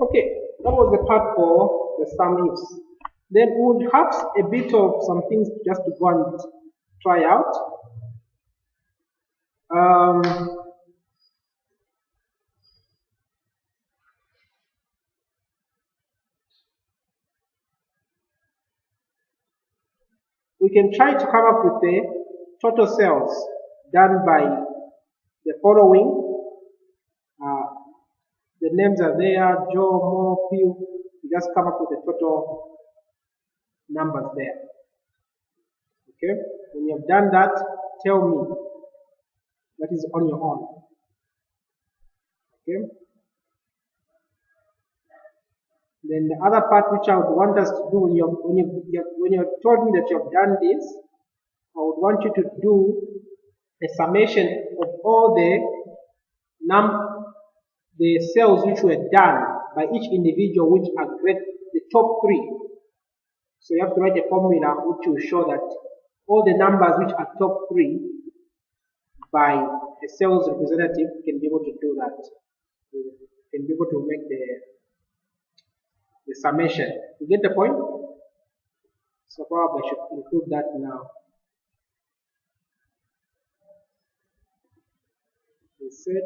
Okay, that was the part for the sum ifs. Then we would have a bit of some things just to go and try out. We can try to come up with the total sales done by the following. The names are there, Joe, Mo, Pew. You just come up with the total numbers there. Okay? When you have done that, tell me. That is on your own. Okay? Then the other part which I would want us to do when you have told me that you have done this, I would want you to do a summation of all the sales which were done by each individual which are the top three. So you have to write a formula which will show that all the numbers which are top three by a sales representative can be able to do that. Can be able to make the summation. You get the point? So probably I should include that now. Reset.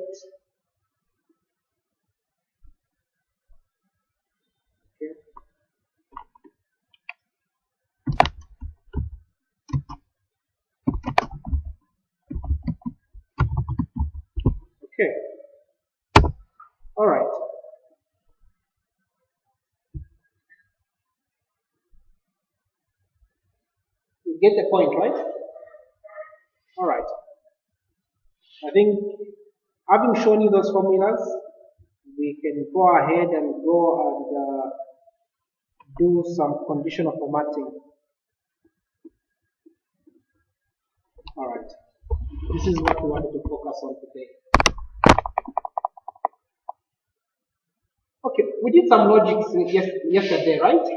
Okay. Okay. All right. You get the point, right? All right. I think having shown you those formulas, we can go ahead and go and do some conditional formatting. All right. This is what we wanted to focus on today. Okay, we did some logics yesterday, right?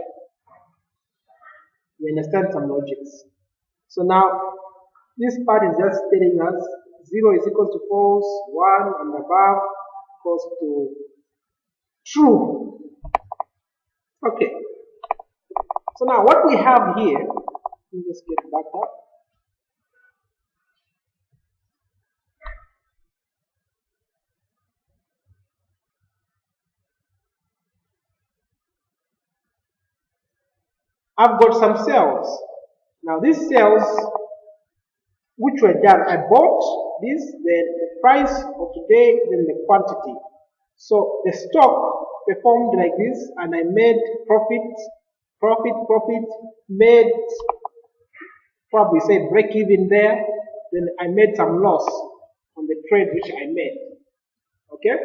We understand some logics. So now, this part is just telling us 0 is equal to false, 1 and above equals to true. Okay. So now what we have here, let me just get back up. I've got some cells. Now these cells which were done, I bought this, the price of today, then the quantity. So the stock performed like this, and I made profit, made probably say break even there, then I made some loss on the trade which I made. Okay?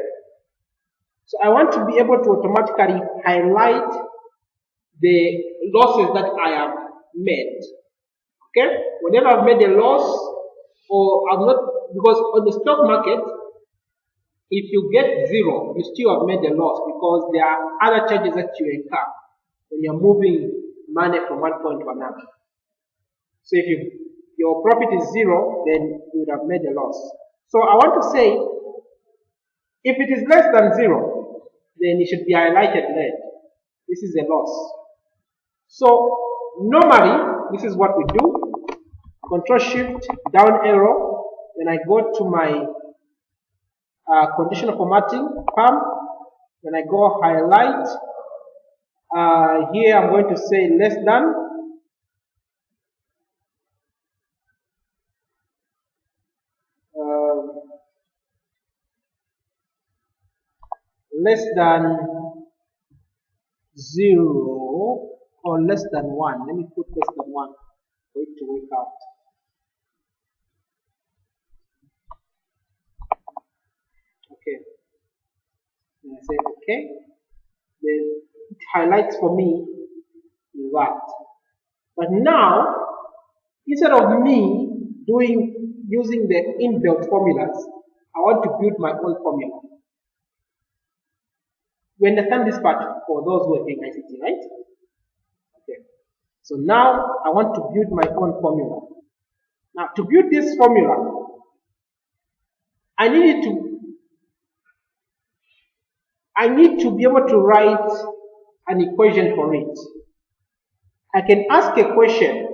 So I want to be able to automatically highlight the losses that I have made. Okay? Whenever I've made a loss, or I've not, because on the stock market, if you get 0, you still have made a loss because there are other charges that you incur when you're moving money from one point to another. So if your profit is 0, then you would have made a loss. So I want to say, if it is less than 0, then it should be highlighted red. This is a loss. So normally, this is what we do. Control Shift, down arrow, then I go to my conditional formatting, PAM, then I go highlight. Here I'm going to say less than. Less than 0 or less than 1. Let me put less than 1 for it to work out. Okay. And I say okay. Then it highlights for me that. But now, instead of me using the inbuilt formulas, I want to build my own formula. You understand this part for those who are doing ICT, right? Okay. So now I want to build my own formula. Now to build this formula, I needed to I need to be able to write an equation for it. I can ask a question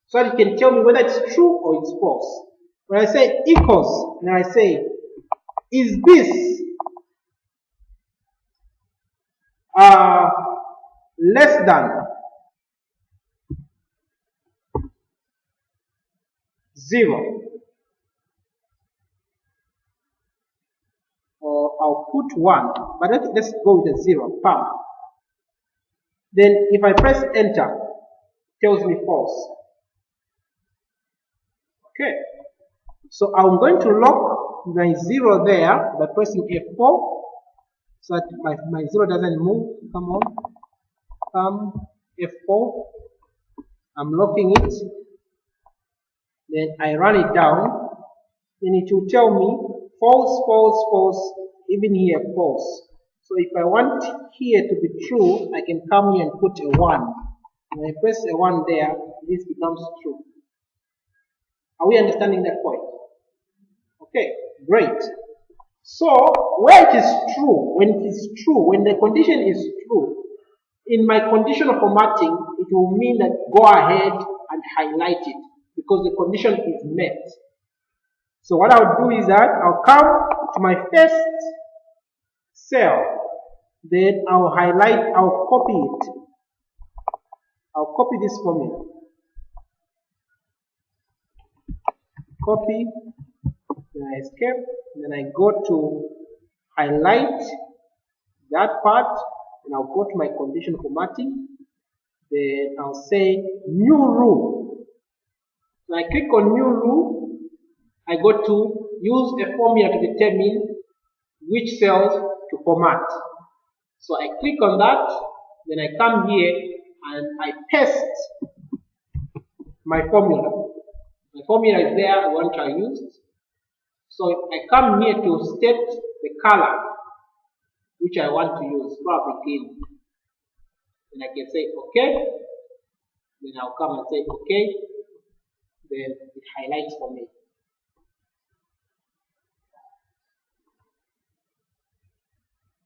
so that it can tell me whether it's true or it's false. When I say equals, then I say, is this less than 0? Or I'll put 1, but let's go with a 0. Bam. Then if I press enter, it tells me false. Okay. So I'm going to lock my 0 there by pressing F4 so that my 0 doesn't move. Come on. F4. I'm locking it. Then I run it down. Then it will tell me false, false, false, even here false. So if I want here to be true, I can come here and put a 1. When I press a 1 there, this becomes true. Are we understanding that point? Okay, great. So, where it is true, when it is true, when the condition is true, in my conditional formatting, it will mean that go ahead and highlight it because the condition is met. So what I'll do is that I'll come to my first cell, then I'll highlight, I'll copy it. I'll copy this formula. Copy, then I escape, then I go to highlight that part, and I'll go to my condition formatting, then I'll say new rule. So I click on new rule, I go to use a formula to determine which cells to format. So I click on that, then I come here and I paste my formula. My formula is there, I want to use. So I come here to state the color which I want to use, probably green. Then I can say OK. Then I'll come and say OK. Then it highlights for me.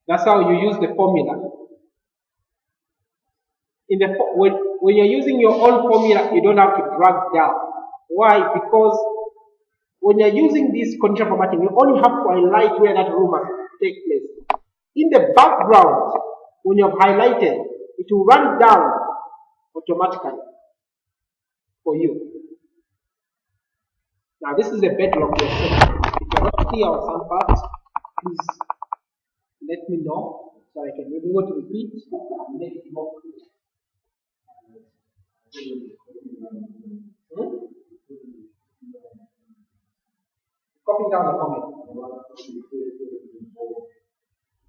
That's how you use the formula. When you're using your own formula, you don't have to drag down. Why? Because when you're using this condition formatting, you only have to highlight where that rule must take place. In the background, when you've highlighted, it will run down automatically for you. Now, this is a bedrock lesson. If you're not clear on some parts, please let me know so I can be able to repeat and make it more clear. Copy down the comment.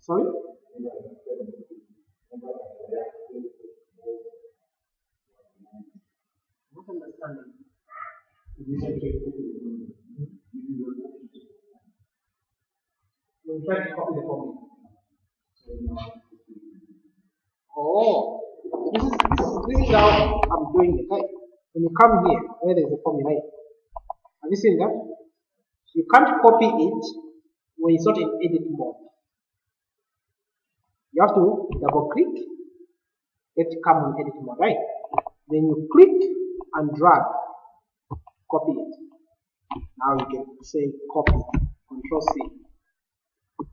Sorry? Not understanding. We'll try to copy the comment. Oh, this is how I'm doing it, right? When you come here, where there is a formula, have you seen that? You can't copy it when it's not in edit mode. You have to double click, let it come in edit mode, right? Then you click and drag, copy it. Now you can say copy, Control C.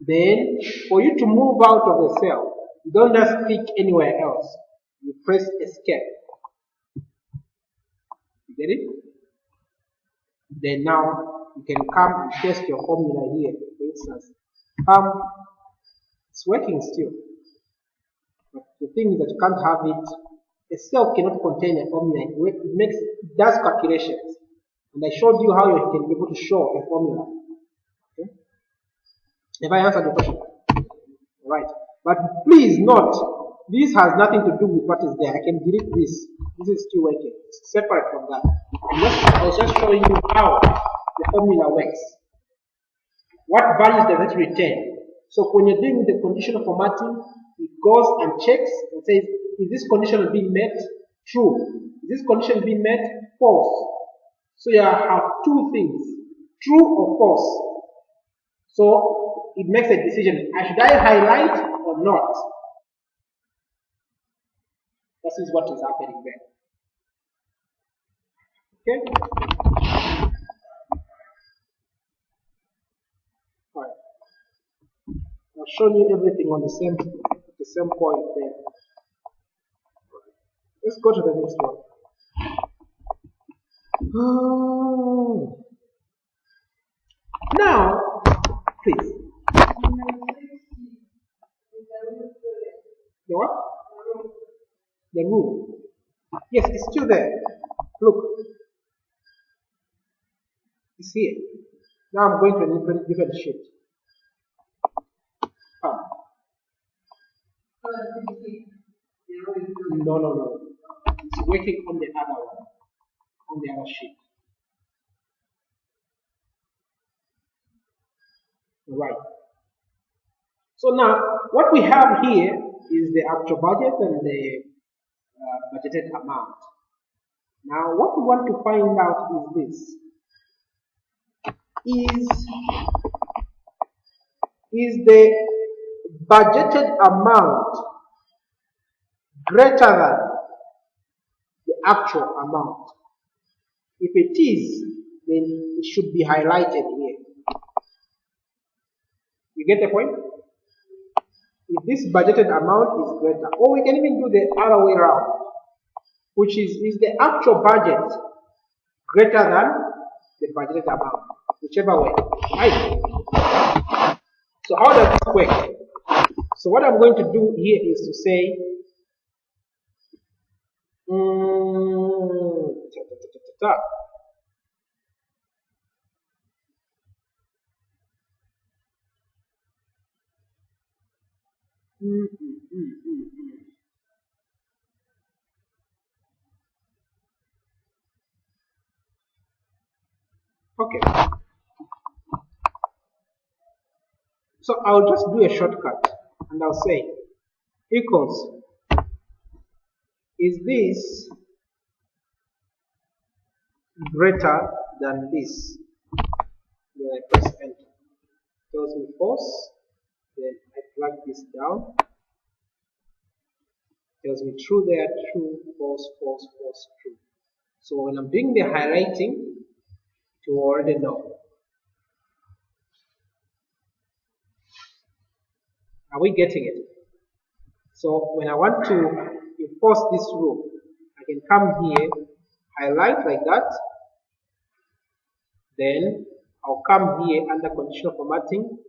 Then, for you to move out of the cell, you don't just click anywhere else. You press escape. You get it? Then now, you can come and paste your formula here, for instance. It's working still. But the thing is that you can't have it. A cell cannot contain a formula. It does calculations. And I showed you how you can be able to show a formula. Okay? Have I answered the question? Right. But please note, this has nothing to do with what is there. I can delete this. This is still working. It's separate from that. I was just showing you how the formula works. What values does it return? So when you're doing the conditional formatting, it goes and checks and says, is this condition being met? True. Is this condition being met? False. So you have two things, true or false. So it makes a decision. Should I highlight or not? This is what is happening there. Okay? Alright. I've shown you everything on the same point there. Let's go to the next one. Now, please. The what? The room. Yes, it's still there. Look. It's here. Now I'm going to a different sheet. No. It's working on the other one. On the other sheet. Right. So now, what we have here is the actual budget and the budgeted amount. Now, what we want to find out is this. Is the budgeted amount greater than the actual amount? If it is, then it should be highlighted here. You get the point? If this budgeted amount is greater, or we can even do the other way around, which is the actual budget greater than the budgeted amount, whichever way, right? So how does this work? So what I'm going to do here is to say, okay. So I'll just do a shortcut and I'll say equals, is this greater than this? Then I press enter. It tells me false. Then I drag this down. It tells me true there, true, false, false, false, true. So when I'm doing the highlighting, you already know. Are we getting it? So when I want to enforce this rule, I can come here, highlight like that. Then I'll come here under conditional formatting.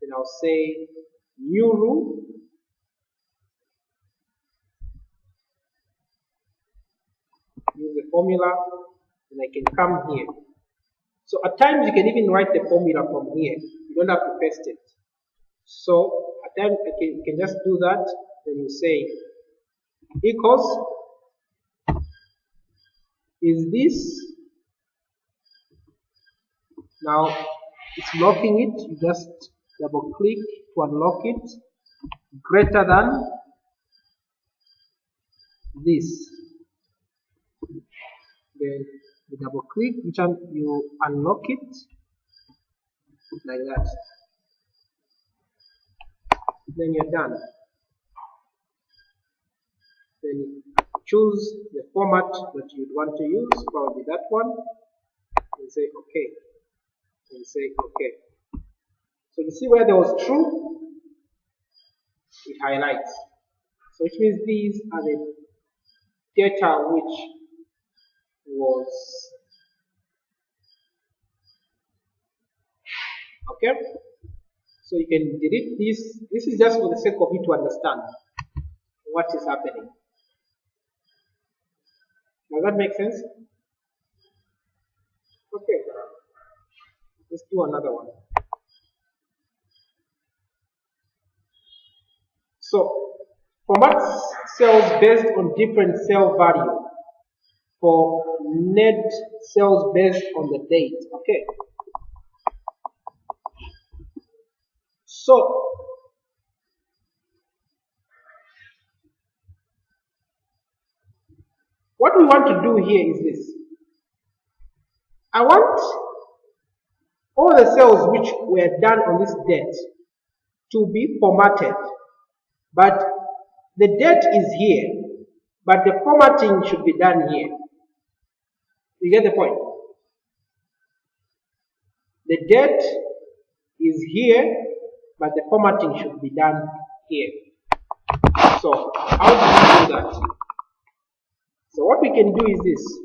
Then I'll say new rule. Use the formula. Then I can come here. So at times you can even write the formula from here. You don't have to paste it. So at times you can just do that. Then you say equals, is this, now it's locking it, you just double click to unlock it, greater than this. Then you double click, you unlock it like that. Then you're done. Then you choose the format that you'd want to use, probably that one, and say OK. And say OK. So you see where there was true, it highlights. So which means these are the data which was okay. So you can delete this. This is just for the sake of you to understand what is happening. Does that make sense? Okay. Let's do another one. So format cells based on different cell value for net cells based on the date. Okay. So what we want to do here is this. I want all the cells which were done on this date to be formatted, but the date is here, but the formatting should be done here. You get the point? The date is here, but the formatting should be done here. So how do we do that? So what we can do is this.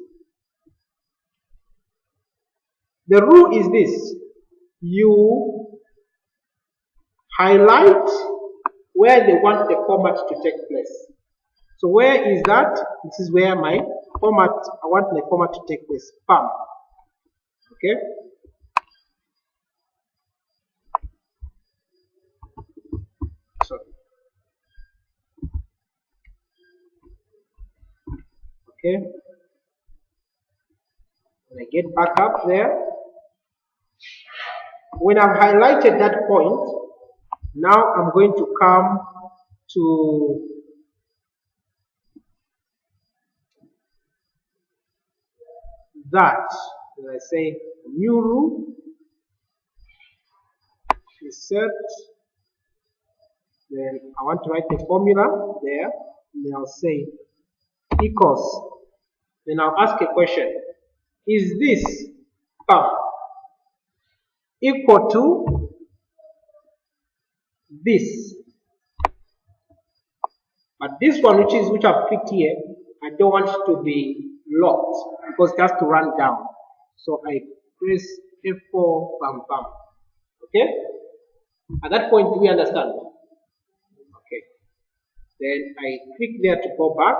The rule is this. You highlight where they want the format to take place. So where is that? This is where my format, I want my format to take place. Bam. Okay. So okay. When I get back up there, when I've highlighted that point, now I'm going to come to that. When I say new rule, insert, then I want to write the formula there, and then I'll say equals. Then I'll ask a question. Is this equal to this? But this one, which I've clicked here, I don't want it to be locked because it has to run down. So I press F4, bam, bam. Okay? At that point, do we understand? Okay. Then I click there to go back.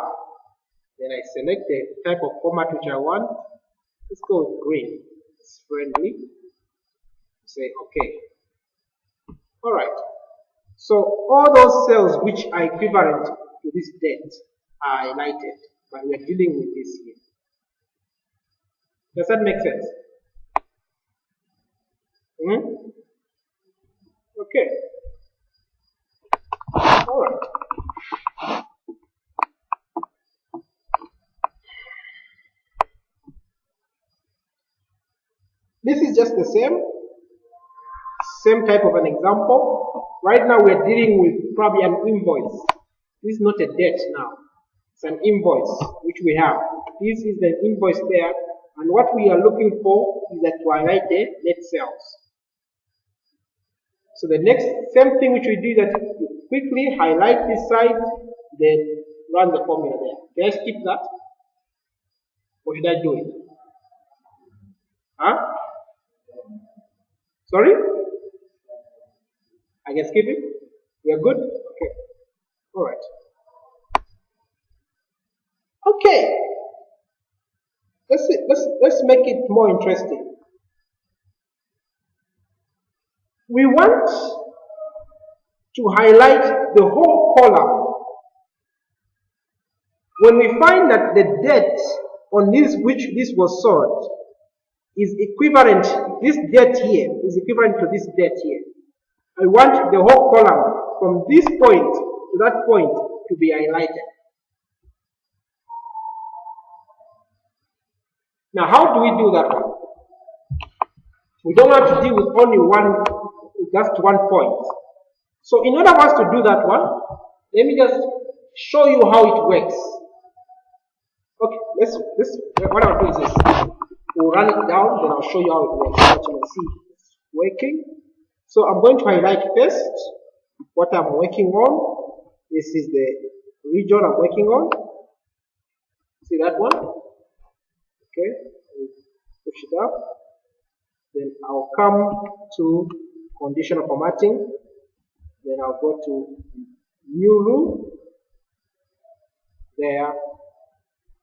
Then I select the type of format which I want. Let's go with green. It's friendly. Say OK. Alright. So all those cells which are equivalent to this date are highlighted, but we are dealing with this here. Does that make sense? Okay. Alright. This is just the same type of an example. Right now we are dealing with probably an invoice. This is not a debt now. It's an invoice which we have. This is the invoice there, and what we are looking for is that to highlight the net sales. So the next same thing which we do is that you quickly highlight this side, then run the formula there. Can I skip that? Or should I do it? Huh? Sorry? I can skip it? We are good? Okay. Alright. Okay. Let's make it more interesting. We want to highlight the whole column. When we find that the date on this which this was sold is equivalent, this date here is equivalent to this date here. I want the whole column from this point to that point to be highlighted. Now, how do we do that one? We don't want to deal with only just one point. So, in order for us to do that one, let me just show you how it works. Okay, what I'll do is this. We'll run it down, then I'll show you how it works. So you can see it's working. So I'm going to highlight first what I'm working on. This is the region I'm working on. See that one? Okay, push it up. Then I'll come to conditional formatting. Then I'll go to new rule. There.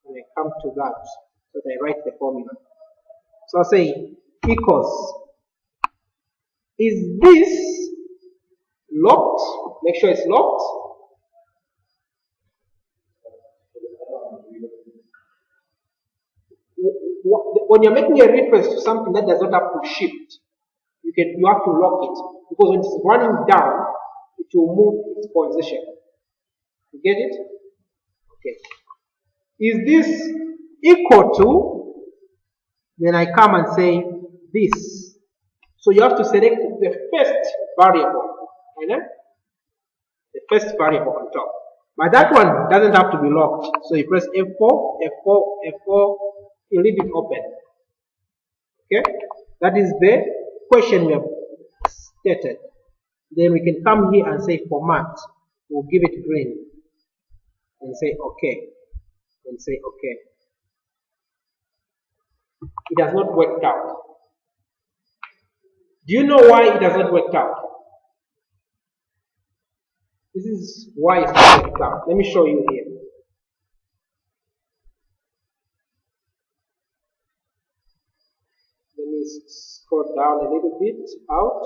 And I come to that. So I write the formula. So I'll say equals. Is this locked? Make sure it's locked. When you're making a reference to something that does not have to shift, you have to lock it, because when it's running down, it will move its position. You get it? Okay. Is this equal to? Then I come and say this. So you have to select the first variable. Right? first variable on top. But that one doesn't have to be locked. So you press F4, F4, F4, you leave it open. Okay? That is the question we have stated. Then we can come here and say format. We'll give it green. And say OK. And say OK. It has not worked out. Do you know why it has not worked out? This is why it's not worked out. Let me show you here. Let me scroll down a little bit out.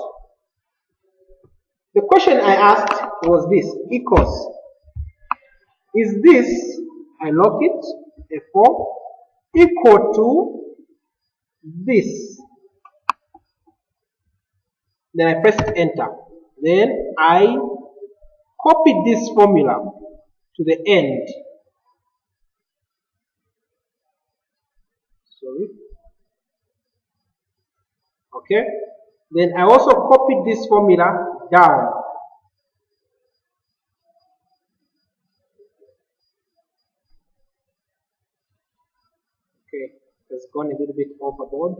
The question I asked was this, equals. Is this, I lock it, F4, equal to this? Then I press enter. Then I copy this formula to the end. Sorry. Okay. Then I also copied this formula down. Okay, it's gone a little bit overboard,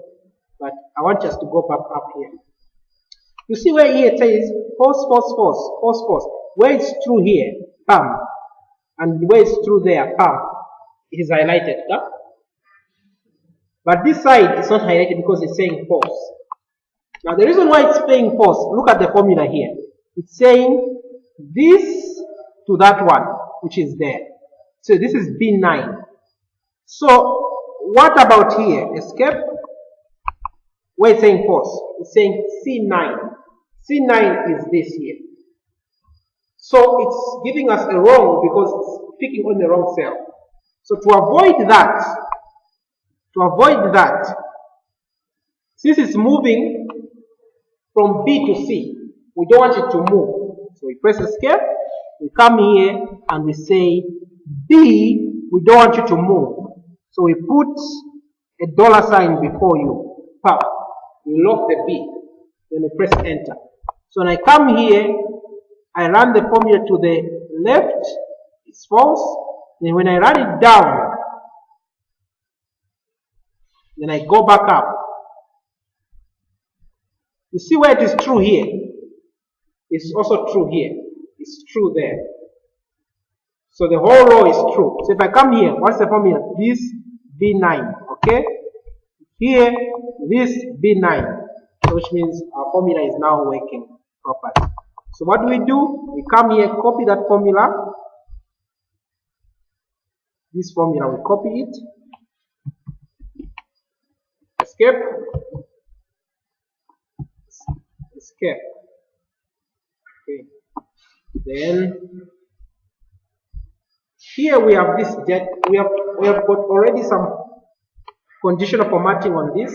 but I want us to go back up here. You see where here it says false, false, false, false, false. Where it's true here, PAM, and where it's true there, PAM. It is highlighted, huh? But this side is not highlighted because it's saying false. Now the reason why it's saying false, look at the formula here. It's saying this to that one, which is there. So this is B9. So what about here? Escape. Where it's saying false, it's saying C9. C9 is this here. So it's giving us a wrong because it's picking on the wrong cell. So to avoid that, since it's moving from B to C, we don't want it to move. So we press escape, we come here and we say B, we don't want you to move. So we put a $sign before you. Pop. We lock the B. Then we press enter. So when I come here, I run the formula to the left, it's false. Then when I run it down, then I go back up. You see where it is true here? It's also true here. It's true there. So the whole row is true. So if I come here, what's the formula? This B9, okay? Here, this B9, which means our formula is now working properly. So what do? We come here, copy that formula. This formula, we copy it. Escape. Escape. Okay. Then here we have this jet. We have got already some conditional formatting on this.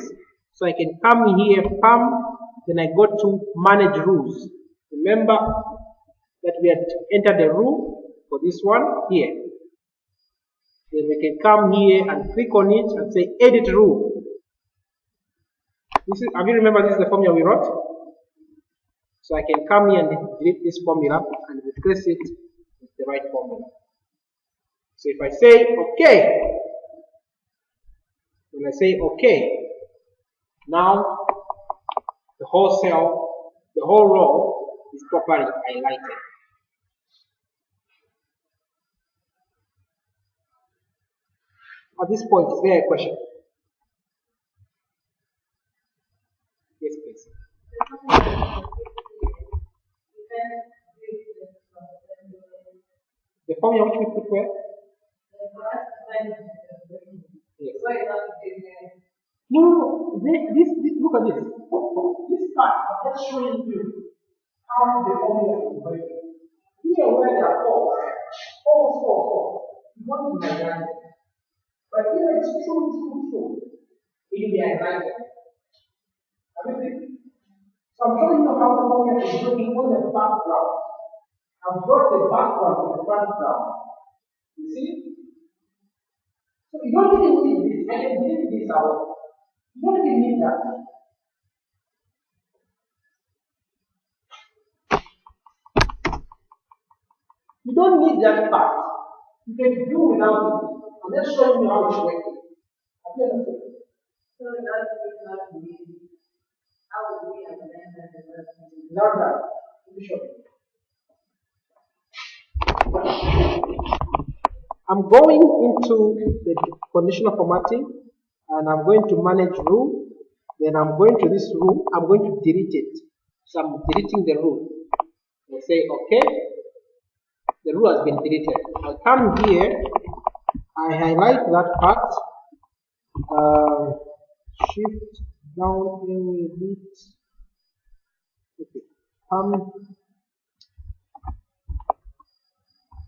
So I can come here, PAM, then I go to manage rules. Remember that we had entered the rule for this one here. Then we can come here and click on it and say edit rule. Have you remembered this is the formula we wrote? So I can come here and delete this formula and replace it with the right formula. So if I say OK, when I say OK, now the whole cell, the whole row is properly highlighted. At this point, is there a question? Yes, please. The formula which we put where? Yes. No, this, look at this. This part, I'm just showing you how the formula is working. Here, where there are false, you want to be highlighted. But here it's true. It will be highlighted. Everything. So I'm showing you how the formula is working on the background. I've brought the background to the background. You see? So you don't really need this. I can delete this out. You don't really need that. You don't need that part. You can do without it. I'm just showing you how it's working. Have you understood? So that is not me. How would we have learned that the person without that? Let me show you. I'm going into the conditional formatting and I'm going to manage rule. Then I'm going to this rule. I'm going to delete it. So I'm deleting the rule. I say okay. The rule has been deleted. I come here. I highlight that part. Shift down a bit. Okay.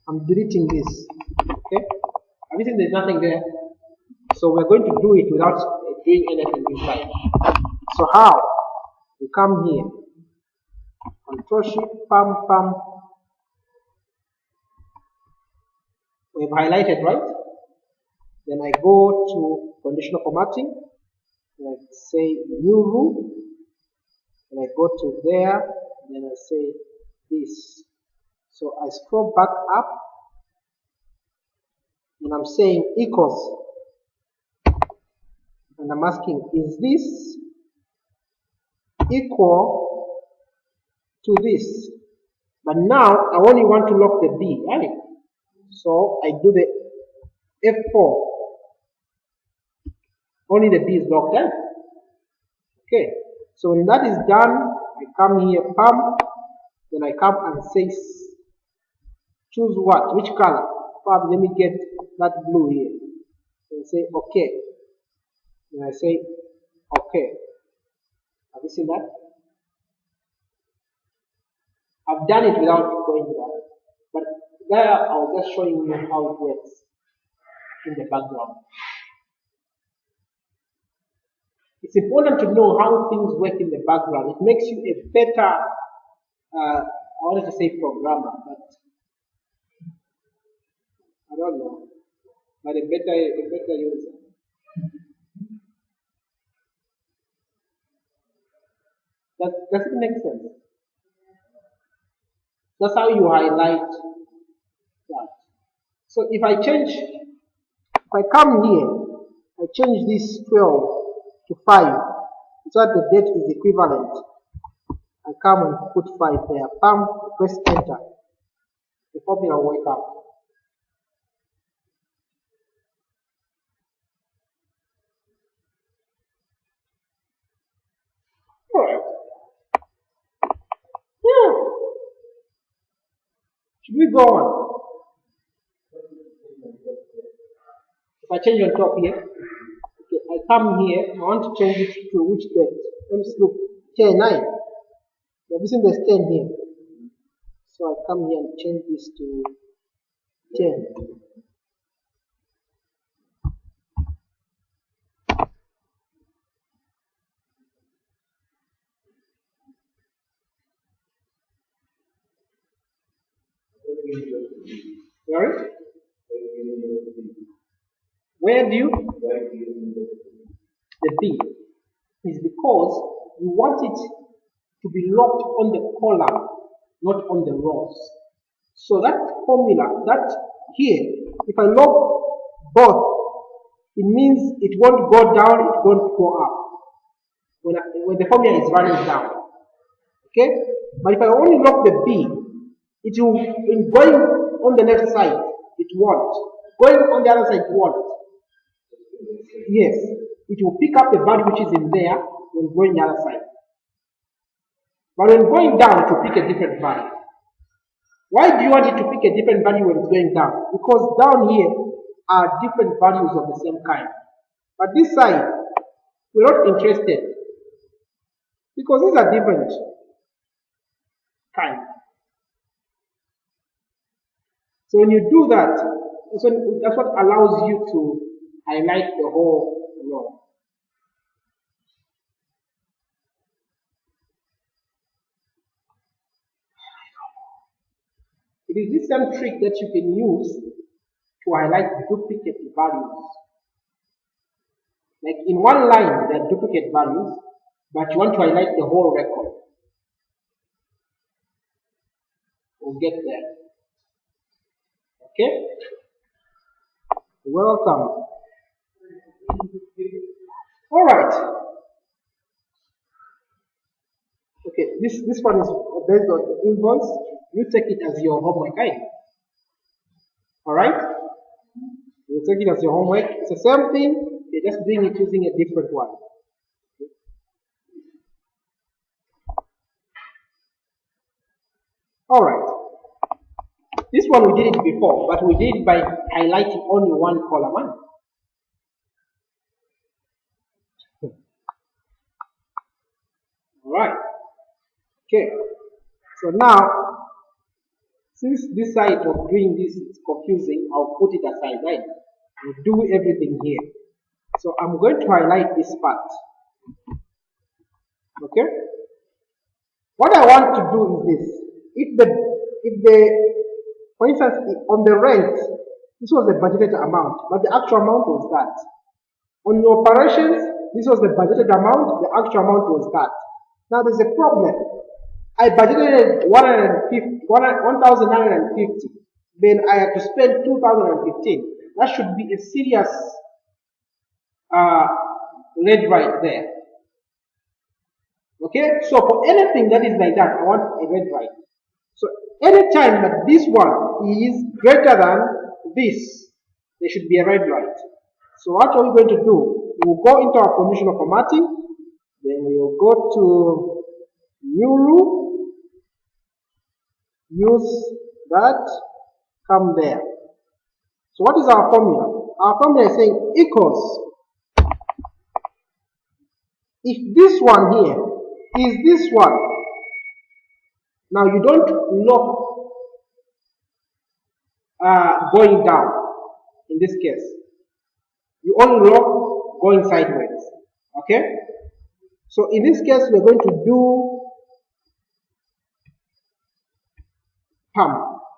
I'm deleting this. Okay. Have you seen there's nothing there? So we're going to do it without doing anything inside. So how? You come here. Control Shift, pam. We've highlighted, right? Then I go to conditional formatting. And I say new rule. And I go to there. Then I say this. So I scroll back up. And I'm saying equals. And I'm asking, is this equal to this? But now I only want to lock the B, right? So I do the F4. Only the B is locked, right? Okay. So when that is done, I come here, pam. Then I come and say, choose what? Which color? Pam, let me get that blue here. And say, okay. And I say, okay. Have you seen that? I've done it without going there. But there I was just showing you how it works in the background. It's important to know how things work in the background. It makes you a better, I wanted to say programmer, but I don't know, but a better user. Does it make sense? That's how you highlight that. So if I come here, I change this 12 to 5, so that the date is equivalent. I come and put 5 there, pam, press enter. The formula will work out. Alright. Yeah. Should we go on? If I change on top here, okay, I come here, I want to change it to which date? Let's look, 10, 9. You're using there's 10 here. So I come here and change this to 10. Right? Where do you? The B is because you want it to be locked on the column, not on the rows. So that formula, that here, if I lock both, it means it won't go down, it won't go up. When the formula is running down. Okay? But if I only lock the B, it will, in going on the left side, it won't. Going on the other side, it won't. Yes. It will pick up the value which is in there when going the other side. But when going down, it will pick a different value. Why do you want it to pick a different value when it's going down? Because down here are different values of the same kind. But this side, we're not interested. Because these are different kind. So when you do that, that's what allows you to highlight the whole row. It is this same trick that you can use to highlight duplicate values. Like in one line, there are duplicate values, but you want to highlight the whole record. We'll get there. Okay? Welcome. Alright. Okay, this one is based on the invoice. You take it as your homework, right? Alright? You take it as your homework. It's the same thing, you're just doing it using a different one. Alright. This one we did it before, but we did it by highlighting only one column. Alright. Okay. So now, since this side of doing this is confusing, I'll put it aside, right? We'll do everything here. So I'm going to highlight this part. Okay? What I want to do is this. For instance, on the rent, this was the budgeted amount, but the actual amount was that. On the operations, this was the budgeted amount, the actual amount was that. Now there's a problem. I budgeted 1,950, then I had to spend 2,015. That should be a serious red right there. Okay, so for anything that is like that, I want a red right. So anytime that this one is greater than this, there should be a red right. So what are we going to do? We'll go into our conditional formatting, then we will go to new rule, use that, come there. So what is our formula? Our formula is saying equals, if this one here is this one, now you don't lock going down in this case. You only lock going sideways. Okay? So in this case, we're going to do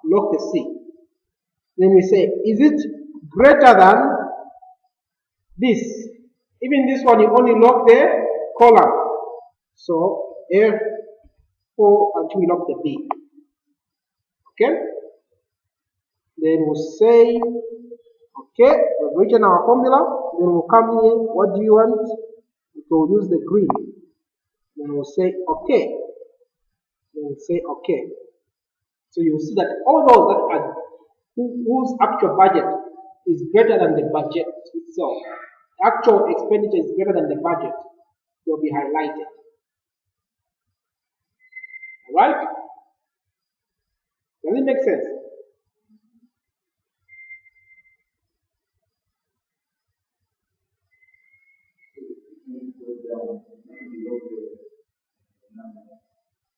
lock the C. Then we say, is it greater than this? Even this one, you only lock the column. So F4 until we lock the B. Okay? Then we'll say, okay, we've written our formula. Then we'll come here. What do you want? We'll use the green. Then we'll say, okay. Then we'll say, okay. So you'll see that all those that are whose actual budget is greater than the budget itself, actual expenditure is greater than the budget, will be highlighted. Alright? Does it make sense?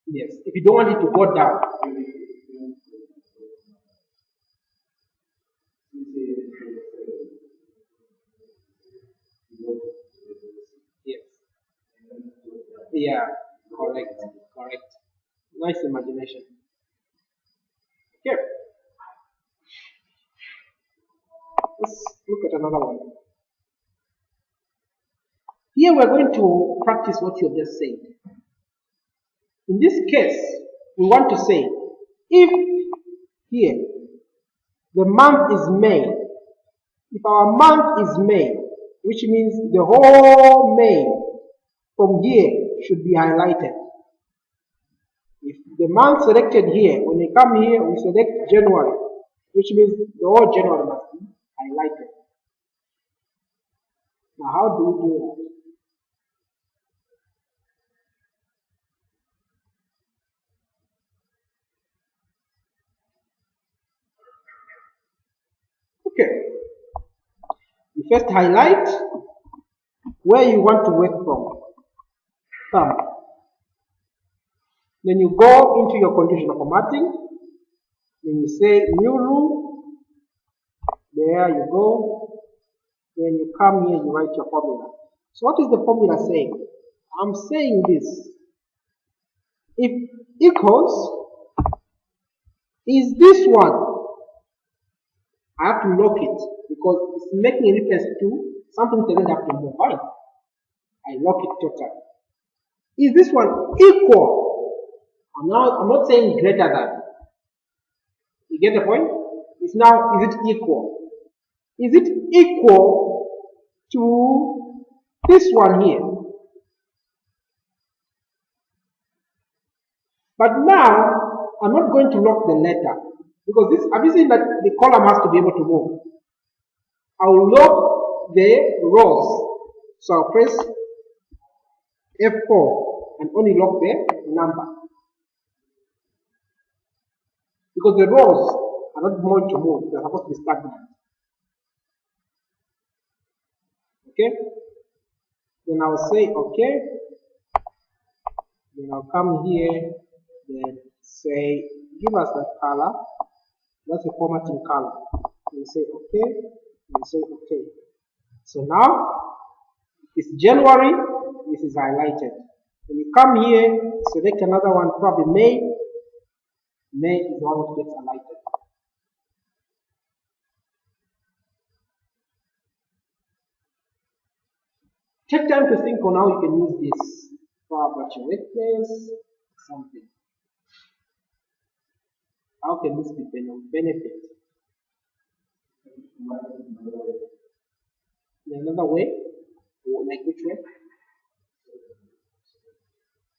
Yes, if you don't want it to go down. Yes. Yeah, correct. Nice imagination. Okay. Let's look at another one. Here we're going to practice what you have just said. In this case, we want to say, if here the month is May, if our month is May, which means the whole May from here should be highlighted. If the month selected here, when we come here, we select January, which means the whole January must be highlighted. Now, how do we do that? Okay. You first highlight where you want to work from. Then you go into your conditional formatting. Then you say new rule. There you go. Then you come here, you write your formula. So what is the formula saying? I'm saying this. If equals is this one, I have to lock it because it's making a reference to something that doesn't have to move. Right? I lock it totally. Is this one equal? I'm not saying greater than. You get the point? is now, is it equal? Is it equal to this one here? But now, I'm not going to lock the letter because this, have you seen that the column has to be able to move? I will lock the rows. So I'll press F4 and only lock the number. Because the rows are not going to move, they're supposed to be stagnant. Okay? Then I'll say okay. Then I'll come here, then say, give us that color. That's the formatting color. Then say okay, and say okay. So now, it's January, this is highlighted. When you come here, select another one, probably May. May is the one that gets highlighted. Take time to think on how you can use this for about your workplace, something. How can this be benefit? In another way? Like which way?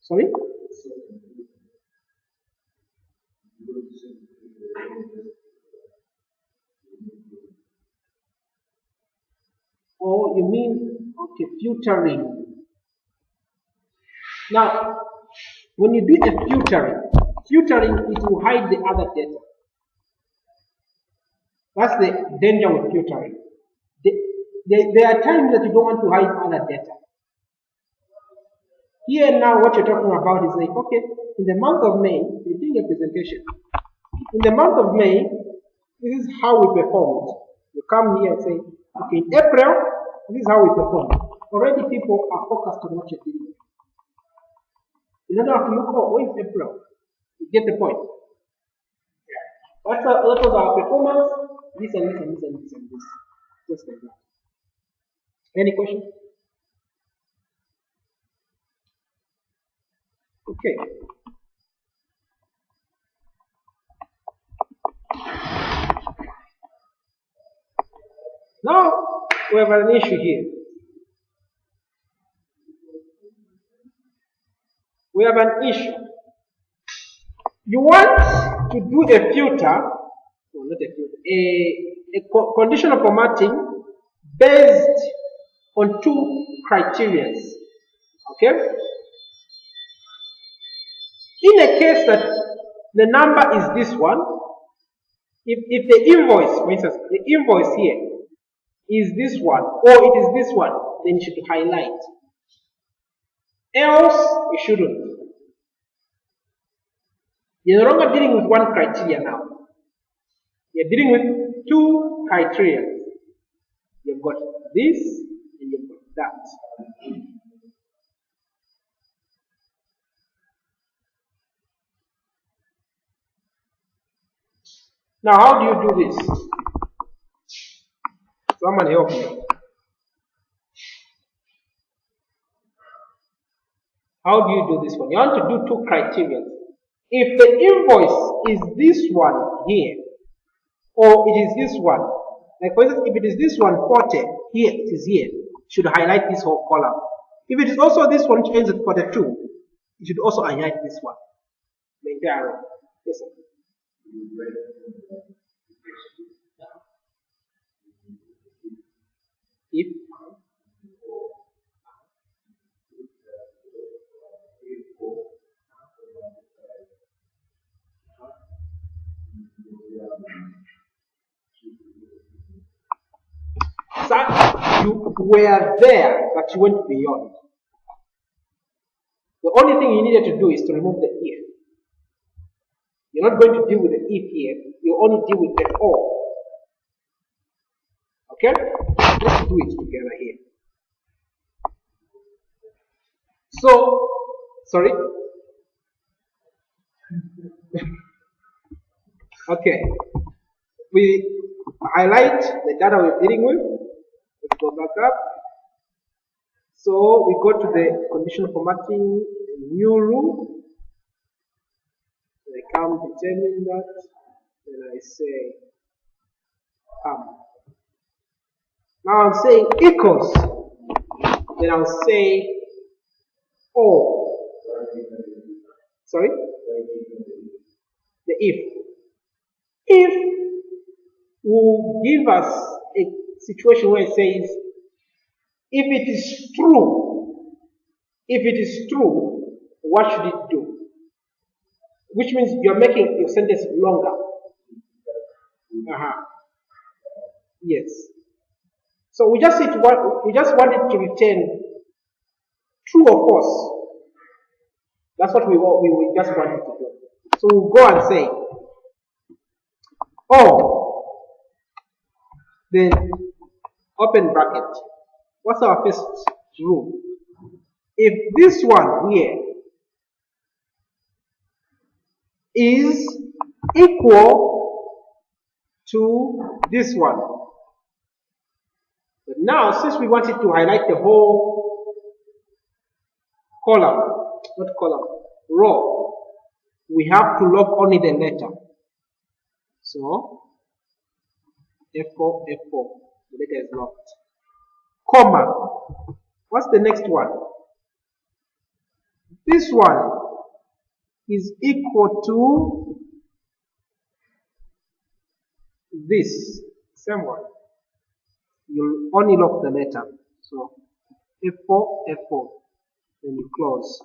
Sorry? Oh, you mean, okay, filtering. Now, when you do a filtering, it will hide the other data. That's the danger with filtering. There are times that you don't want to hide other data. Here now, what you're talking about is like, okay, in the month of May, you're doing a presentation. In the month of May, this is how we performed. You come here and say, okay, in April, this is how we performed. Already people are focused on what you're doing. You don't have to look, oh, where is April? You get the point. That was our performance, this and this and this and this and this. Just like that. Any question? Okay. Now we have an issue here. We have an issue. You want to do a filter, no, not a filter, conditional formatting based on two criteria. Okay? In a case that the number is this one, if the invoice, for instance, the invoice here is this one, or it is this one, then you should highlight. Else, you shouldn't. You're no longer dealing with one criteria now. You're dealing with two criteria. You've got this and you've got that. Now, how do you do this? Someone help me. How do you do this one? You want to do two criteria. If the invoice is this one here, or it is this one, like for instance, if it is this one 40, here it is here, should highlight this whole column. If it is also this one which ends at 42, you should also highlight this one. The entire row. Yes, sir. If you were there, but you went beyond. The only thing you needed to do is to remove the if. You're not going to deal with the if here, you only deal with the or. Okay? Let's do it together here. So, sorry? Okay. We highlight the data we're dealing with. Let's go back up. So we go to the conditional formatting new rule. I come determine that, then I say Now I'm saying equals, then I'll say or. Sorry? The if. If will give us a situation where it says, if it is true, what should it do? Which means you're making your sentence longer. Yes. So we just want it to return true or false. That's what we just want it to do. So we'll go and say, oh, then open bracket. What's our first rule? If this one here is equal to this one. But now, since we wanted to highlight the whole column, not column, row, we have to log only the letter. So, F4, F4, the letter is locked. Comma. What's the next one? This one is equal to this, same one. You'll only lock the letter. So F4, F4, then you close.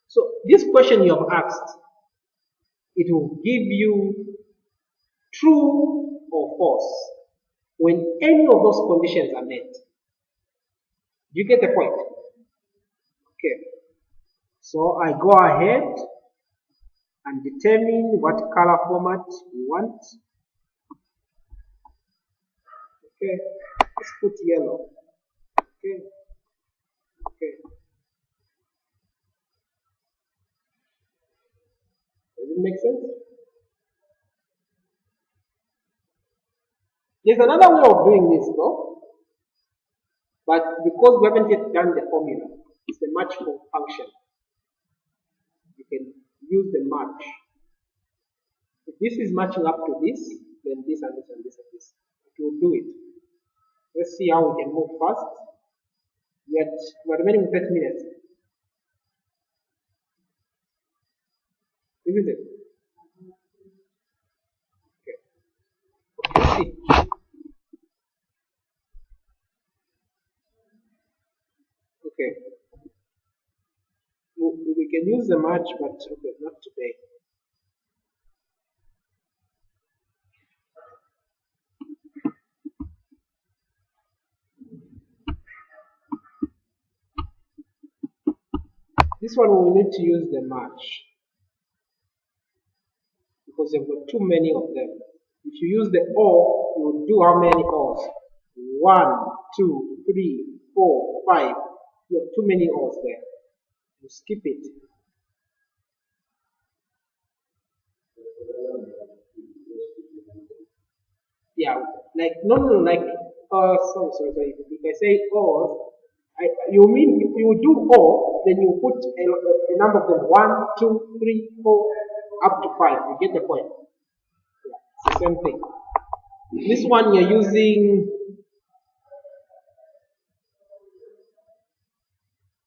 So this question you have asked, it will give you true or false when any of those conditions are met. Do you get the point? Okay. So I go ahead and determine what color format we want. Okay, let's put yellow. Okay, okay. Does it make sense? There's another way of doing this, though. But because we haven't yet done the formula, it's the match function. You can use the match. If this is matching up to this, then this and this and this and this. It will do it. Let's see how we can move fast. We're remaining 30 minutes. Isn't it? Okay. Let's see. Okay. We can use the match, but okay, not today. This one we need to use the match because you've got too many of them. If you use the or, you will do how many ors? 1, 2, 3, 4, 5. You have too many ors there. You skip it. Yeah, like like sorry. If I say ors, you mean you do or, then you put a number of them 1, 2, 3, 4, up to 5. You get the point? Yeah, it's the same thing. This one you're using.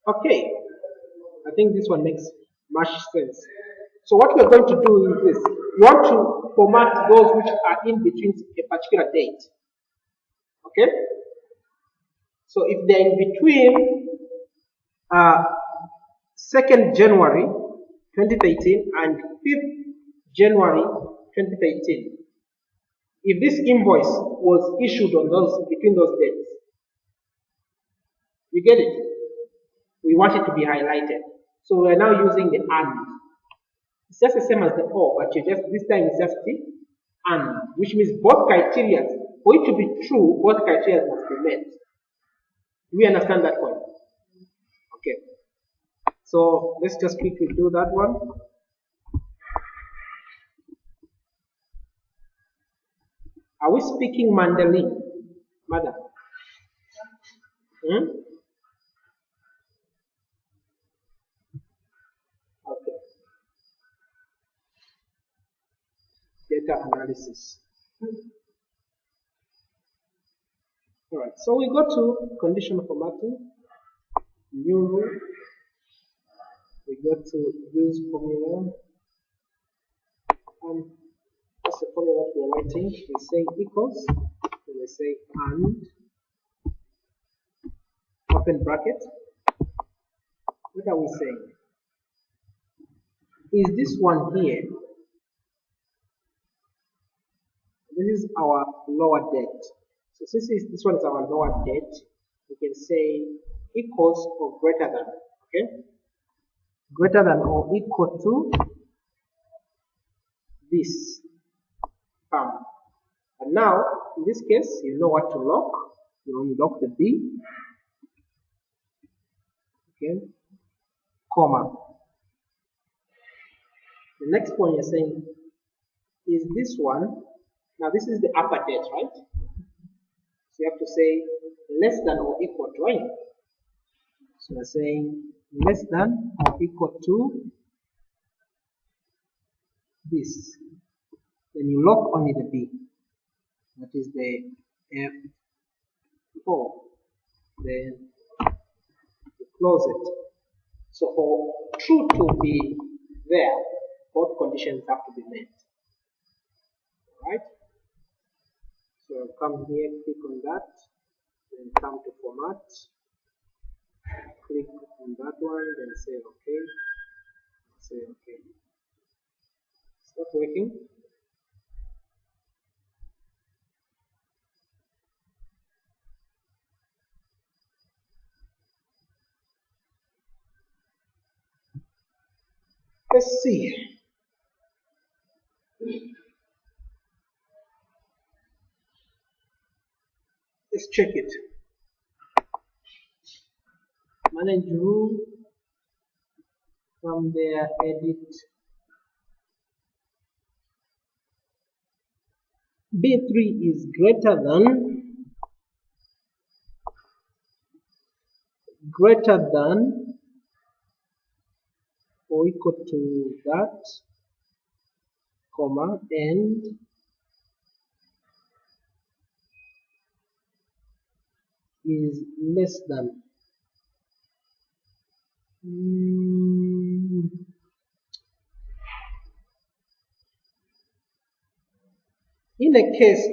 Okay, I think this one makes much sense. So what we're going to do is this. We want to format those which are in between a particular date. Okay? So if they're in between 2nd January 2013 and 5th January 2013, if this invoice was issued on between those dates, you get it? We want it to be highlighted. So we're now using the and. It's just the same as the or, but this time it's just the and, which means both criteria, for it to be true, both criteria must be met. Do we understand that point? Okay. So let's just quickly do that one. Are we speaking Mandarin, madam? Okay. data analysis. Alright, so we go to conditional formatting, new rule, we go to use formula, and that's the formula that we are writing. We say equals, then we say and, open bracket. What are we saying? Is this one here? This is our lower debt. So since this one is our lower debt, we can say equals or greater than, okay? Greater than or equal to this. And now, in this case, you know what to lock. You unlock the B, okay, comma. The next point you're saying is this one. Now this is the upper debt, right? So you have to say less than or equal to, right? So we're saying less than or equal to this. Then you lock only the B. That is the F4. Then you close it. So for true to be there, both conditions have to be met. Alright? So come here, click on that, then come to format, click on that one, then say OK, say OK. Stop working. Let's see. Let's check it. Manage rule. From there, edit. B3 is greater than or equal to that, comma, and is less than. In a case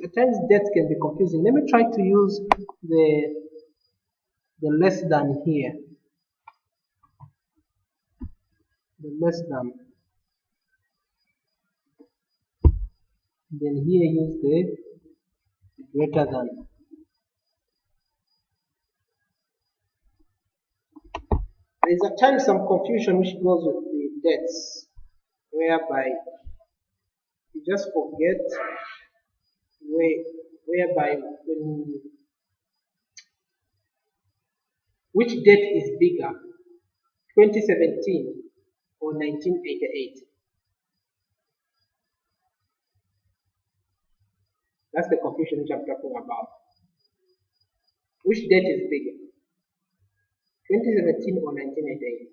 at times debts can be confusing. Let me try to use the less than here. The less than. Then here use the greater than. There is at times some confusion which goes with the debts, whereby you just forget whereby which debt is bigger, 2017 or 1988. That's the confusion which I'm talking about. Which debt is bigger, 2017 or 1988?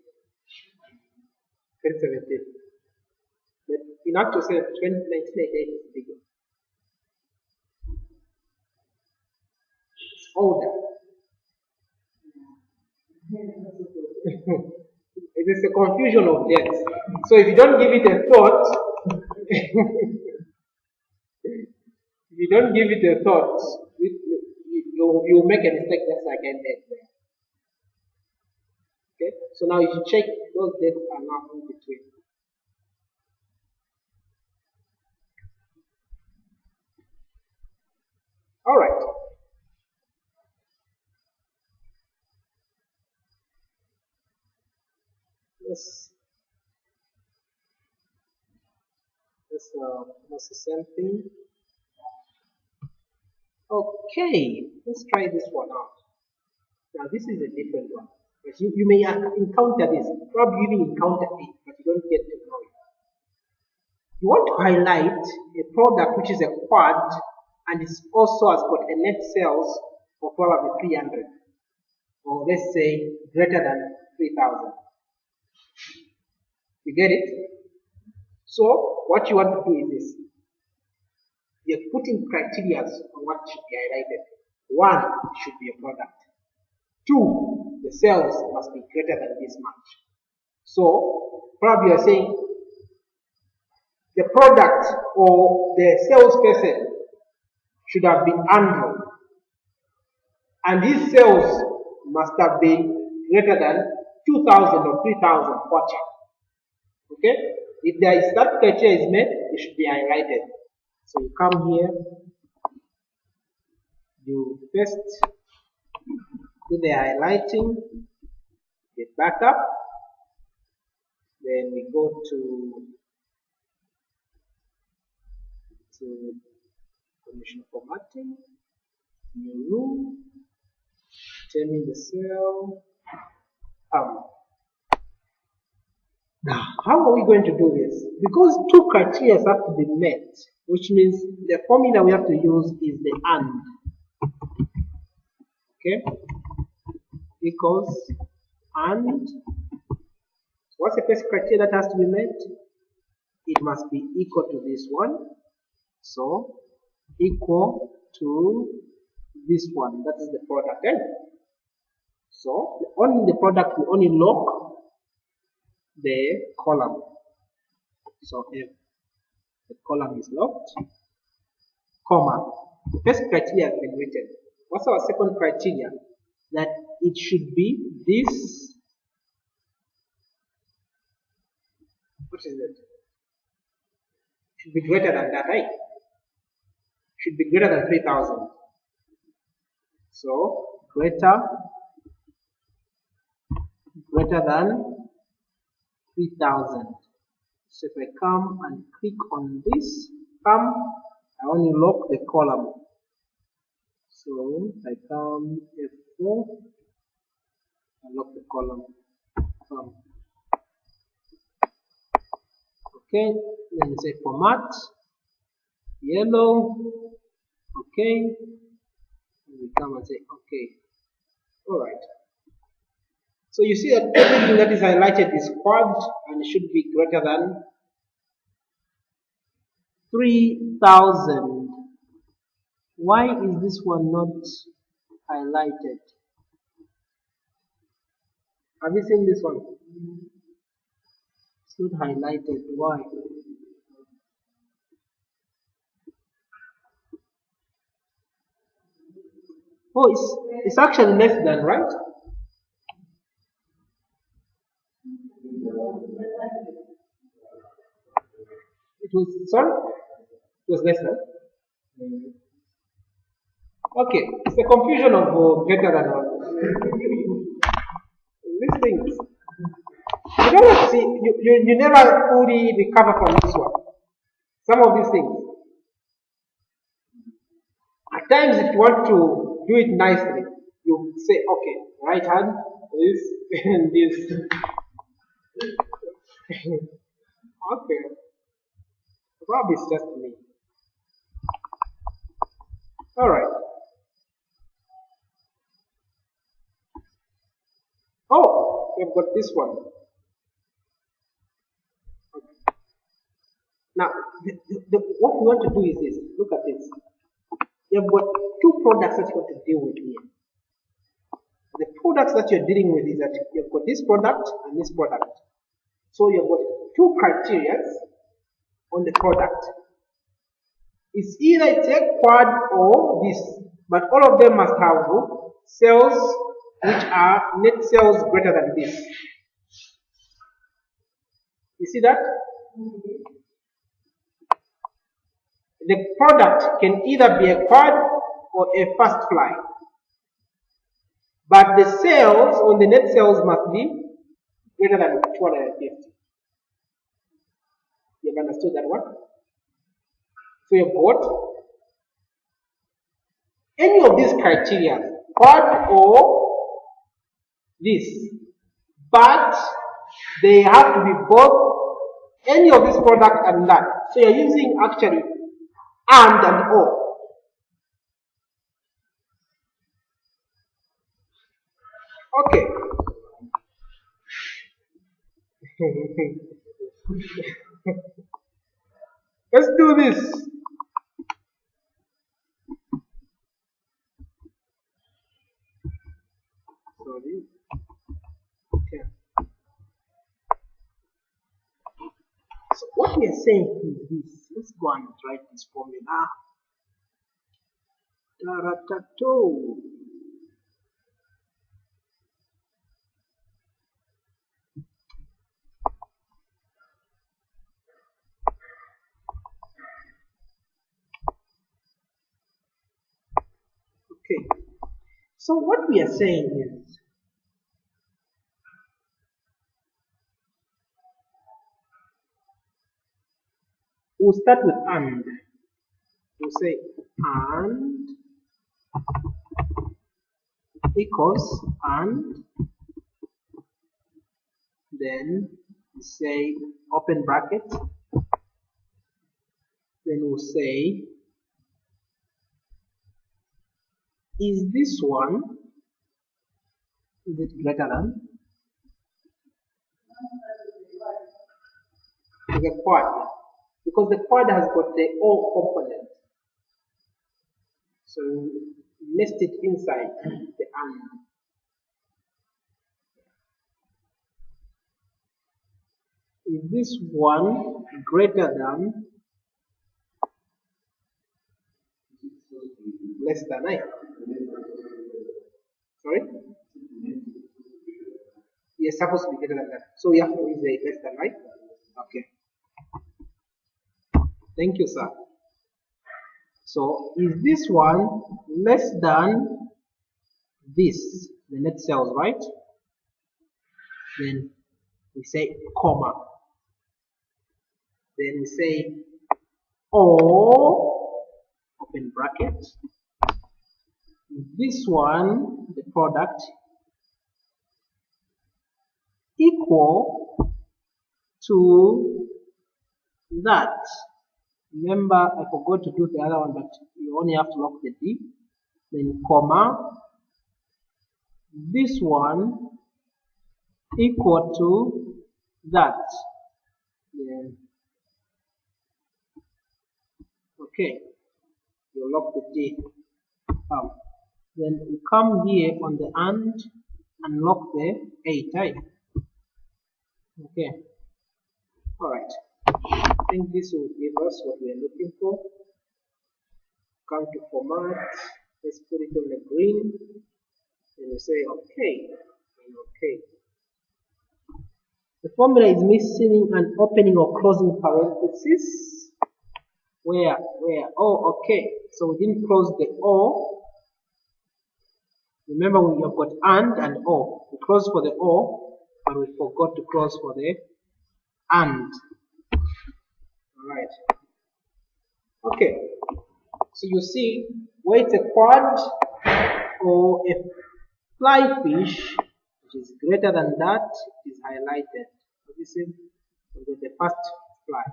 2017. But in actual sense, 1988 is bigger. It's older. It is a confusion of debts. So if you don't give it a thought, if you don't give it a thought, you make a mistake just like I made there. Okay? So now if you check, those debts are now in between. Alright. Let's the same thing. Okay, let's try this one out. Now this is a different one. But you may encounter this. Probably you even encounter it, but you don't get to know it. You want to highlight a product which is a quad and it also has got a net sales of probably 300, or let's say greater than 3,000. You get it? So what you want to do is this. You're putting criteria on what should be highlighted. One, it should be a product. Two, the sales must be greater than this much. So probably you're saying the product or the salesperson should have been Andrew, and his sales must have been greater than 2,000 or 3,000 kwacha. Okay? If there is that criteria is met, it should be highlighted. So you come here, you first do the highlighting, get back up, then we go to conditional formatting, new room, determine the cell. Now, how are we going to do this? Because two criteria have to be met, which means the formula we have to use is the AND. Okay? Equals AND. What's the first criteria that has to be met? It must be equal to this one. So, equal to this one. That is the product. Eh? So, only the product will only lock the column. So, if the column is locked, comma, the first criteria has been written. What's our second criteria? That it should be this. What is it? Should be greater than that, right? Should be greater than 3,000. So greater than 3,000. So if I come and click on this, I only lock the column. So I come F4, I lock the column. Okay, then say format, yellow, okay, and we come and say okay. Alright. So you see that everything that is highlighted is quad and should be greater than 3,000. Why is this one not highlighted? Have you seen this one? It's not highlighted. Why? Oh, it's actually less than, right? It was, sorry? It was less than? Okay, it's the confusion of greater than one. These things. You don't see, you never fully recover from this one. Some of these things. At times, if you want to do it nicely, you say, okay, right hand, this, and this. Okay. Probably it's just me. Alright. Oh, we've got this one. Okay. Now, what we want to do is this. Look at this. You've got two products that you want to deal with here. The products that you're dealing with is that you've got this product and this product. So you've got two criteria on the product. It's either it's a quad or this, but all of them must have sales which are net sales greater than this. You see that? The product can either be a quad or a fast fly. But the sales on the net sales must be greater than 250. You've understood that one? So you've got any of these criteria, quad or this, but they have to be both any of this product and that. So you're using actually and or. Okay. Let's do this. Sorry. Okay. So what we are saying is this. Let's go and write this formula. Taratato. Okay. So what we are saying is we'll start with and. We'll say and equals and, then we say open bracket, then we'll say is this one, is it greater than the quad, because the quad has got the O component, so nest it inside the and. Is this one greater than less than 9? Sorry? Yes, supposed to be greater than that. So we have to use a less than, right? Okay. Thank you, sir. So is this one less than this, the net cells, right? Then we say comma. Then we say or open bracket. This one, the product, equal to that. Remember, I forgot to do the other one, but you only have to lock the D. Then comma. This one equal to that. Yeah. Okay. You lock the D. Then we come here on the and lock the A type. Okay. Alright. I think this will give us what we are looking for. Come to format. Let's put it on the green. And we say okay. And okay. The formula is missing an opening or closing parenthesis. Where? Oh, okay. So we didn't close the O. Remember, we have got and O. We closed for the O, but we forgot to close for the and. Alright. Okay. So you see, where it's a quad or a fly fish, which is greater than that, is highlighted. So this is the first fly.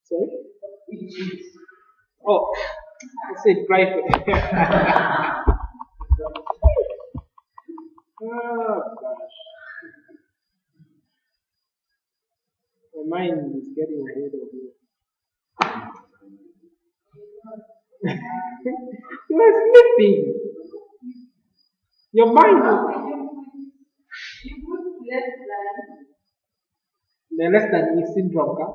Sorry? Oh, I said fly fish. Oh gosh. My mind is getting ahead of me. You are sleeping. Your mind You put less than. the less than E syndrome, huh?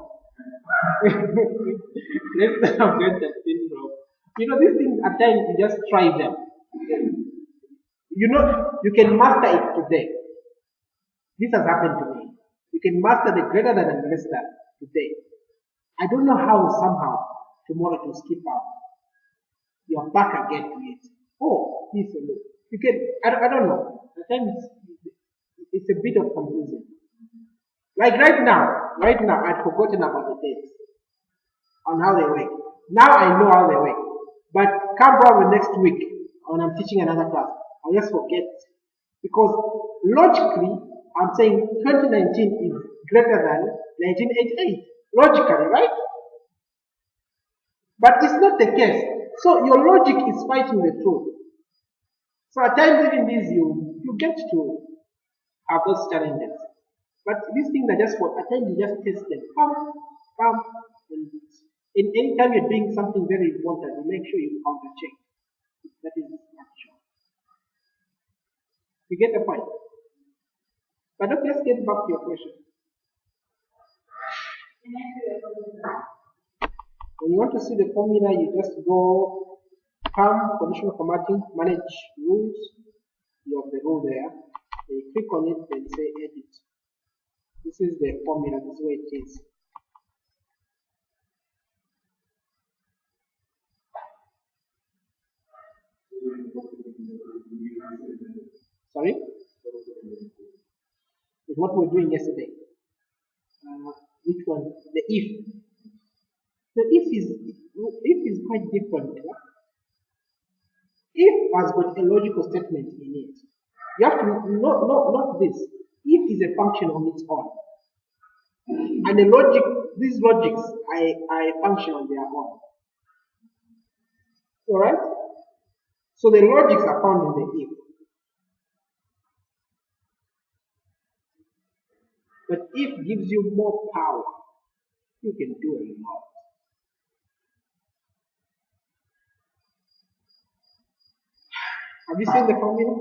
Less than greater syndrome. You know, these things at times you just try them. You know, you can master it today. This has happened to me. You can master the greater than and less than today. I don't know how somehow tomorrow to skip out. You're back again to it. Oh, this and that. You can, I don't know. At times it's a bit of confusion. Like right now, I'd forgotten about the dates on how they work. Now I know how they work. But come probably next week when I'm teaching another class, I'll just forget. Because logically, I'm saying 2019 is greater than 1988. Logically, right? But it's not the case. So your logic is fighting the truth. So at times even these you get to have those challenges. But these things are just for, at times you just test them. Pump, and any time you're doing something very important, you make sure you counter check. That is action. You get the point? But okay, let's get back to your question. When you want to see the formula, you just go conditional formatting, manage rules. You have the rule there. Then you click on it, then say edit. This is the formula, this is where it is. Sorry? Is what we were doing yesterday. Which one? The if. The if is quite different. Yeah? If has got a logical statement in it. You have to not this. If is a function on its own. And the logic, these logics I function on their own. Alright? So the logics are found in the if. But if gives you more power. You can do a lot. Have you seen the formula?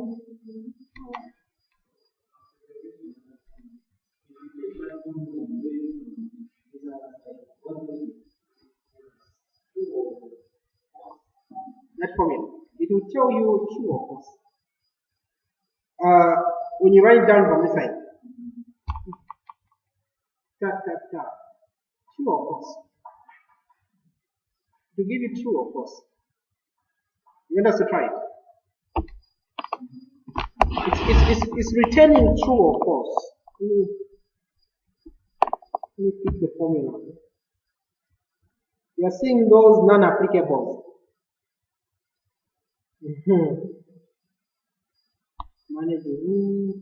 That formula. It will tell you true or false. When you write down from the side, true or false. To give you true or false. You want us to try it? It's returning true or false. Let me pick the formula. You are seeing those non-applicables. Manage the rule.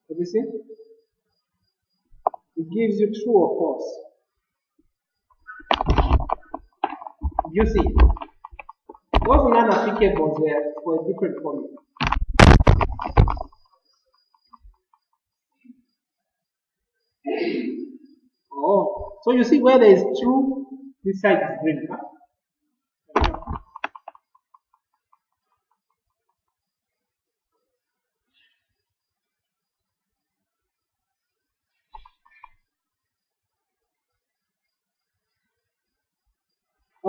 Have you seen? It gives you true or false. You see, those non-applicables were for a different formula. Oh, so you see where there is true, this side is green, huh?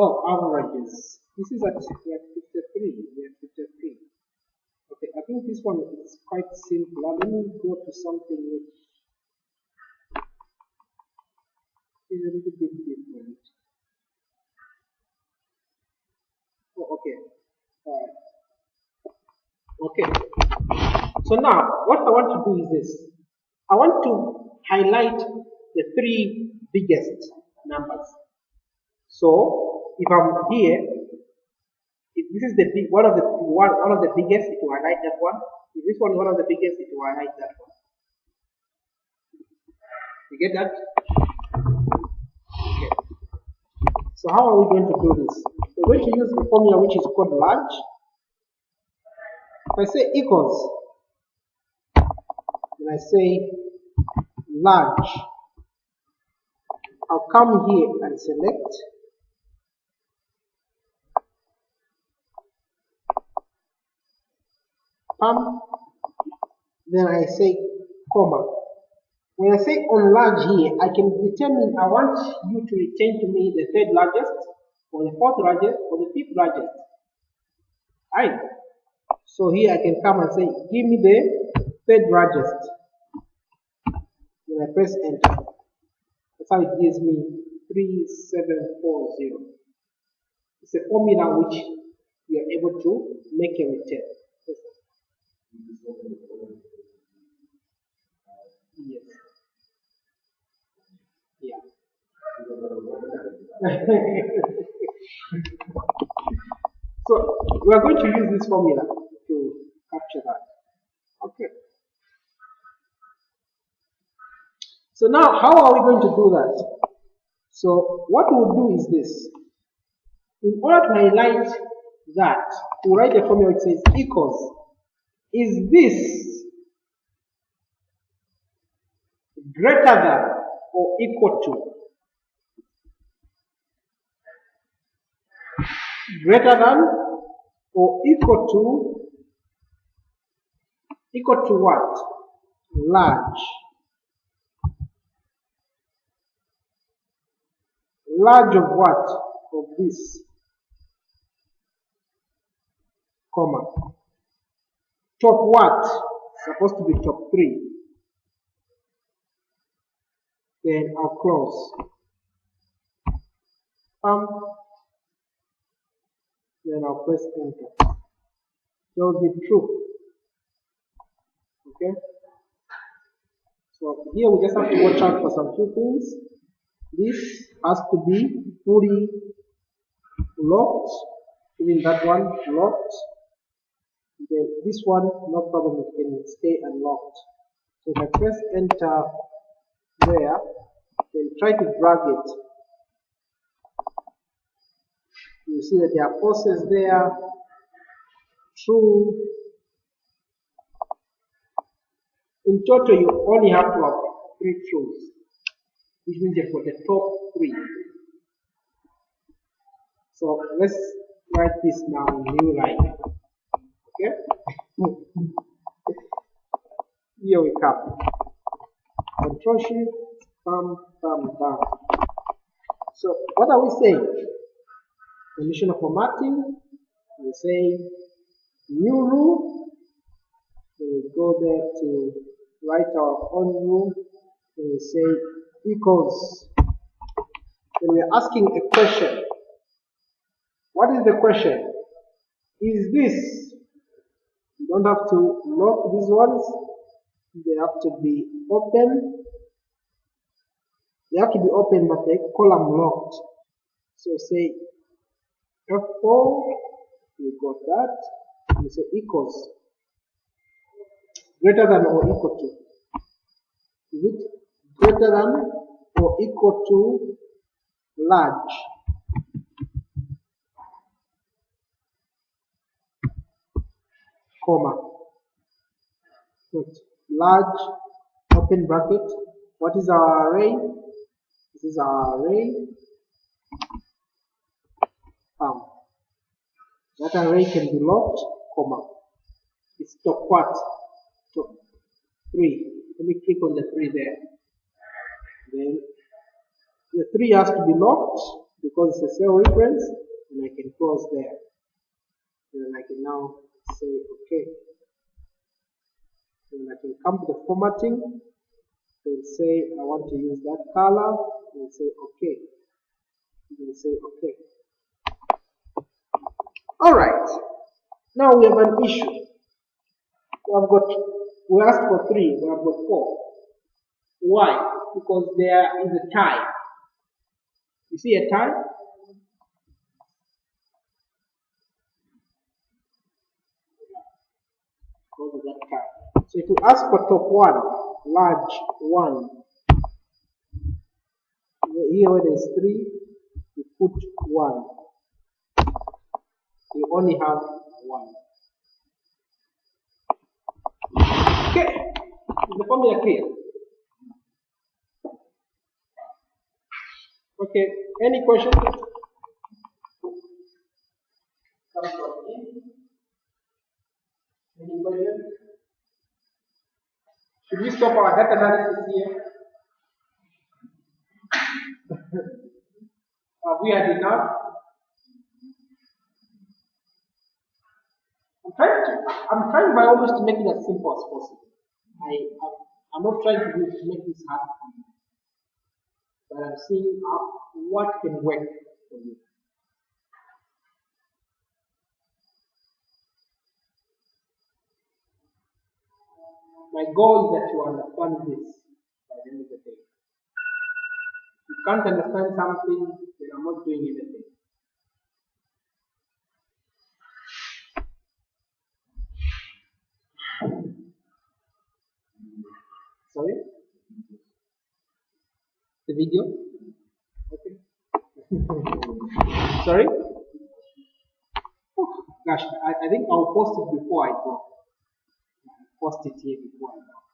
Oh, averages. This is at 53. We are 53. Okay, I think this one is quite simple. Let me go to something which is a little bit different. Oh, okay. Okay. So now, what I want to do is this. I want to highlight the three biggest numbers. So, if I'm here, if this is the one of the biggest, it will highlight that one. If this one is one of the biggest, it will highlight that one. You get that? Okay. So how are we going to do this? We're going to use the formula which is called large. If I say equals, and I say large, I'll come here and select then I say comma. When I say on large here, I can determine I want you to return to me the third largest, or the fourth largest, or the fifth largest. Right? So here I can come and say, give me the third largest. When I press enter, that's how it gives me 3740. It's a formula which you are able to make a return. Yes. Yeah. So we are going to use this formula to capture that. Okay. So now, how are we going to do that? So what we'll do is this. In order to highlight that, we'll write a formula which says equals. Is this greater than or equal to? Greater than or equal to what? Large. Large of what? Of this, comma. Top what? Supposed to be top 3. Then I'll close. Then I'll press enter. That will be true. Okay? So here we just have to watch out for some few things. This has to be fully locked. Even that one locked. Then this one, no problem, it can stay unlocked. So if I press enter there, then try to drag it. You see that there are forces there. True. In total, you only have to have 3 truths, which means you've got the top 3. So let's write this now in new line. Okay? Here we come. Control Shift, thumb, down. So what are we saying? Conditional formatting. We say new rule. We go there to write our own rule. We say equals. Then we are asking a question. What is the question? Is this? You don't have to lock these ones. They have to be open. They have to be open, but the column locked. So say F4. We got that. We say equals. Greater than or equal to. Is it greater than or equal to large? Comma. Put large, open bracket. What is our array? This is our array. That array can be locked, comma. It's top what? Top 3. Let me click on the 3 there. Then the 3 has to be locked because it's a cell reference, and I can close there. Then I can now say OK. Then I can come to the formatting and say I want to use that color and say OK. Then say OK. Alright. Now we have an issue. We asked for 3, we have got 4. Why? Because there is a tie. You see a tie? Because of that tie. So if you ask for top 1, large 1, here where there is 3, you put 1. You only have 1. Okay. Is the formula clear? Okay. Any questions? Any questions? Should we stop our data analysis here? Have we had enough? I'm trying by almost to make it as simple as possible. I'm not trying to make this hard for you, but I'm seeing what can work for you. goal is that you understand this by the end of the day. If you can't understand something, then I'm not doing anything. Sorry? The video? Okay. Sorry? Oh, gosh, I think I'll post it before I go. I'll post it here before I go.